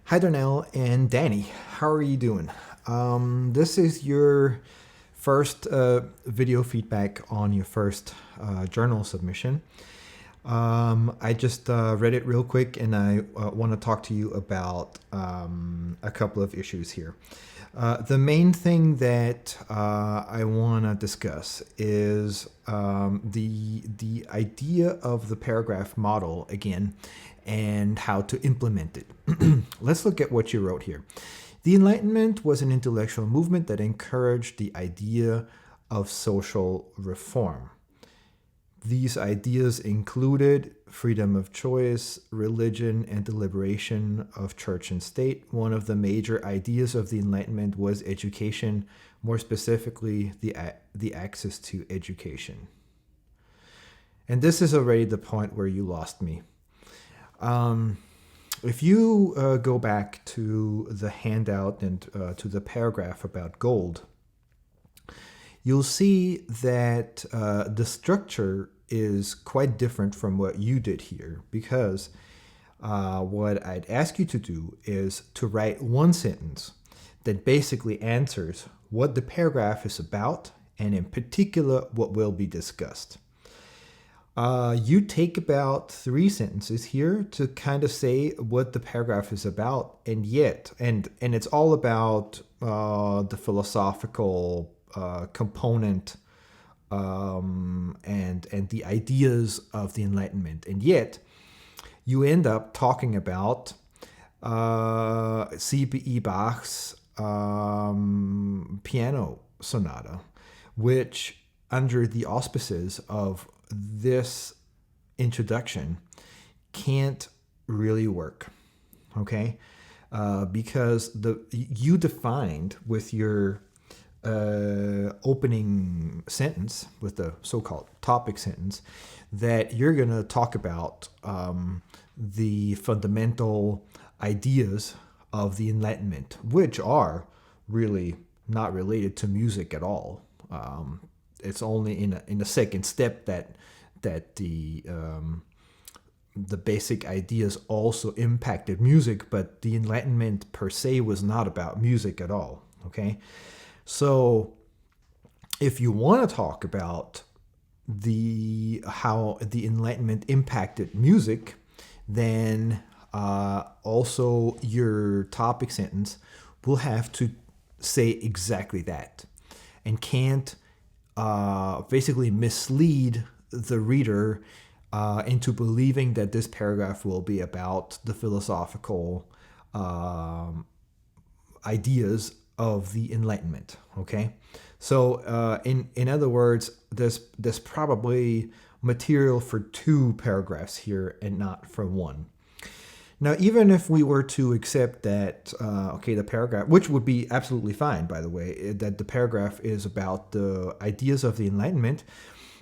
Hi, Darnell and Danny. How are you doing? This is your first video feedback on your first journal submission. I just read it real quick and I want to talk to you about a couple of issues here. The main thing that I want to discuss is the idea of the paragraph model again and how to implement it. Let's look at what you wrote here. The Enlightenment was an intellectual movement that encouraged the idea of social reform. These ideas included freedom of choice, religion, and the liberation of church and state. One of the major ideas of the Enlightenment was education, more specifically, the access to education. And this is already the point where you lost me. If you go back to the handout and to the paragraph about gold, you'll see that the structure is quite different from what you did here, because what I'd ask you to do is to write one sentence that basically answers what the paragraph is about, and in particular what will be discussed. You take about 3 sentences here to kind of say what the paragraph is about, and it's all about the philosophical component and the ideas of the Enlightenment, and yet you end up talking about C.P.E. Bach's piano sonata, which, under the auspices of this introduction, can't really work, okay? Because you defined with your opening sentence, with the so-called topic sentence, that you're going to talk about the fundamental ideas of the Enlightenment, which are really not related to music at all. It's only in the second step that the basic ideas also impacted music, but the Enlightenment per se was not about music at all. Okay, so if you want to talk about how the Enlightenment impacted music, then also your topic sentence will have to say exactly that, and can't basically mislead the reader into believing that this paragraph will be about the philosophical ideas of the Enlightenment. Okay, so in other words, there's probably material for 2 paragraphs here and not for 1. Now, even if we were to accept that, the paragraph, which would be absolutely fine, by the way, that the paragraph is about the ideas of the Enlightenment,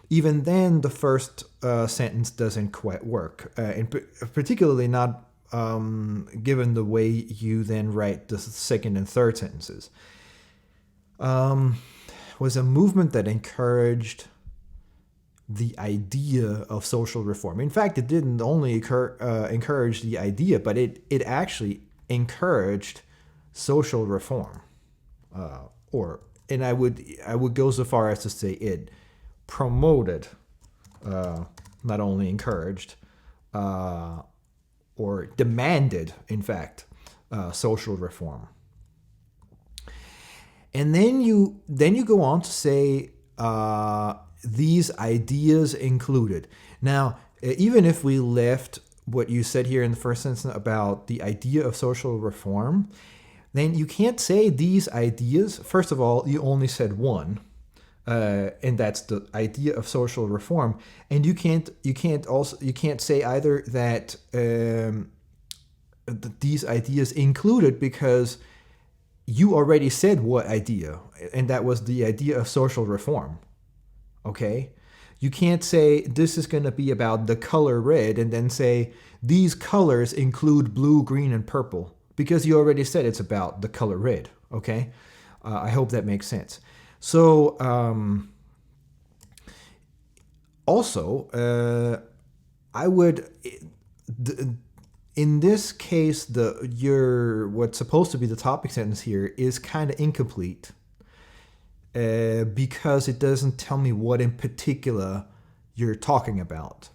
even then the first sentence doesn't quite work, and particularly not given the way you then write the second and third sentences. Was a movement that encouraged the idea of social reform. In fact, it didn't only encourage the idea, but it actually encouraged social reform. And I would go so far as to say it promoted, not only encouraged, or demanded, in fact, social reform. And then you go on to say these ideas included. Now, even if we left what you said here in the first sentence about the idea of social reform, then you can't say these ideas. First of all, you only said one, and that's the idea of social reform. And you can't say either that these ideas included, because you already said what idea, and that was the idea of social reform. Okay? You can't say this is going to be about the color red and then say these colors include blue, green, and purple, because you already said it's about the color red. Okay? I hope that makes sense. So, also, I would in this case, what's supposed to be the topic sentence here is kind of incomplete because it doesn't tell me what in particular you're talking about.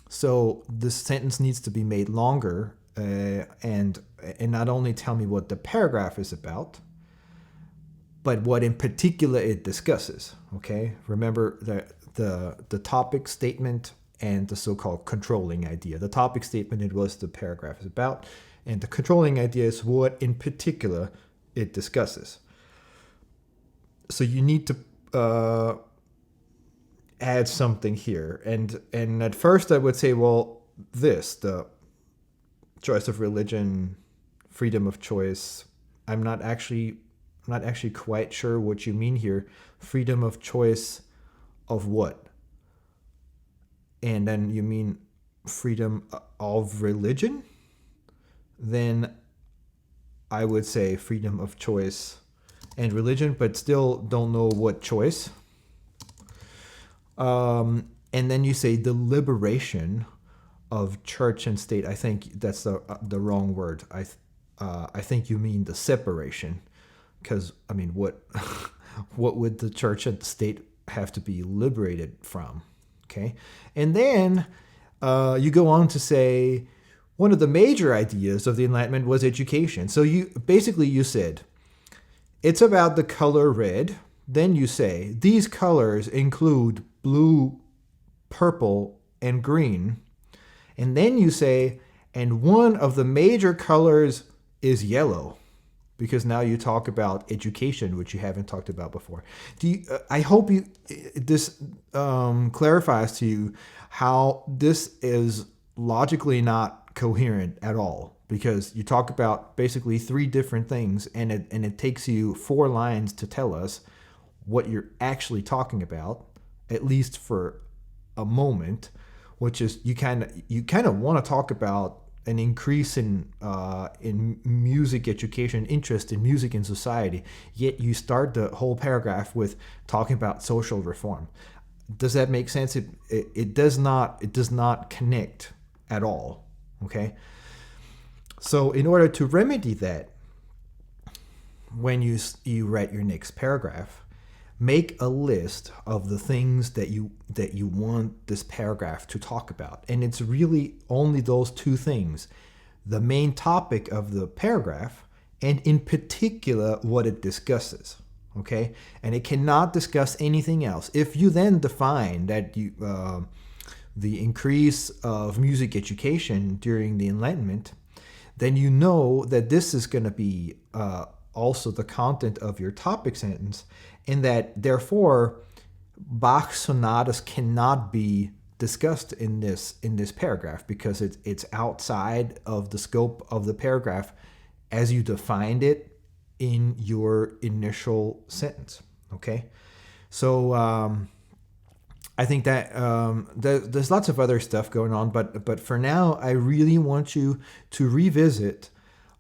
So this sentence needs to be made longer and not only tell me what the paragraph is about, but what in particular it discusses. Okay, remember the topic statement and the so-called controlling idea. The topic statement, it was the paragraph is about, and the controlling idea is what in particular it discusses. So you need to add something here, and at first I would say, well, the choice of religion, freedom of choice. I'm not actually quite sure what you mean here. Freedom of choice of what? And then you mean freedom of religion? Then I would say freedom of choice and religion, but still don't know what choice. And then you say the liberation of church and state. I think that's the wrong word. I think you mean the separation, because I mean, what would the church and the state have to be liberated from? Okay, and then you go on to say one of the major ideas of the Enlightenment was education. So you said it's about the color red. Then you say these colors include blue, purple, and green. And then you say, and one of the major colors is yellow, because now you talk about education, which you haven't talked about before. I hope this clarifies to you how this is logically not coherent at all, because you talk about basically three different things, and it takes you 4 lines to tell us what you're actually talking about, at least for a moment, which is you kind of want to talk about an increase in music education, interest in music in society, yet you start the whole paragraph with talking about social reform. Does that make sense? It does not connect at all. Okay. So in order to remedy that, when you write your next paragraph, make a list of the things that you want this paragraph to talk about. And it's really only those 2 things: the main topic of the paragraph, and in particular what it discusses. Okay? And it cannot discuss anything else. If you then define that the increase of music education during the Enlightenment, then you know that this is going to be also the content of your topic sentence, and that therefore Bach's sonatas cannot be discussed in this paragraph, because it's outside of the scope of the paragraph as you defined it in your initial sentence. Okay, so I think that there's lots of other stuff going on, but for now, I really want you to revisit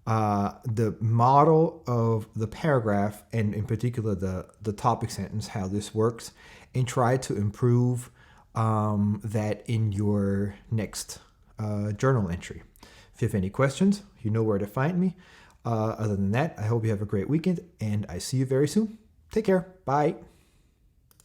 the model of the paragraph, and in particular the topic sentence, how this works, and try to improve that in your next journal entry. If you have any questions, you know where to find me. Other than that, I hope you have a great weekend, and I see you very soon. Take care. Bye.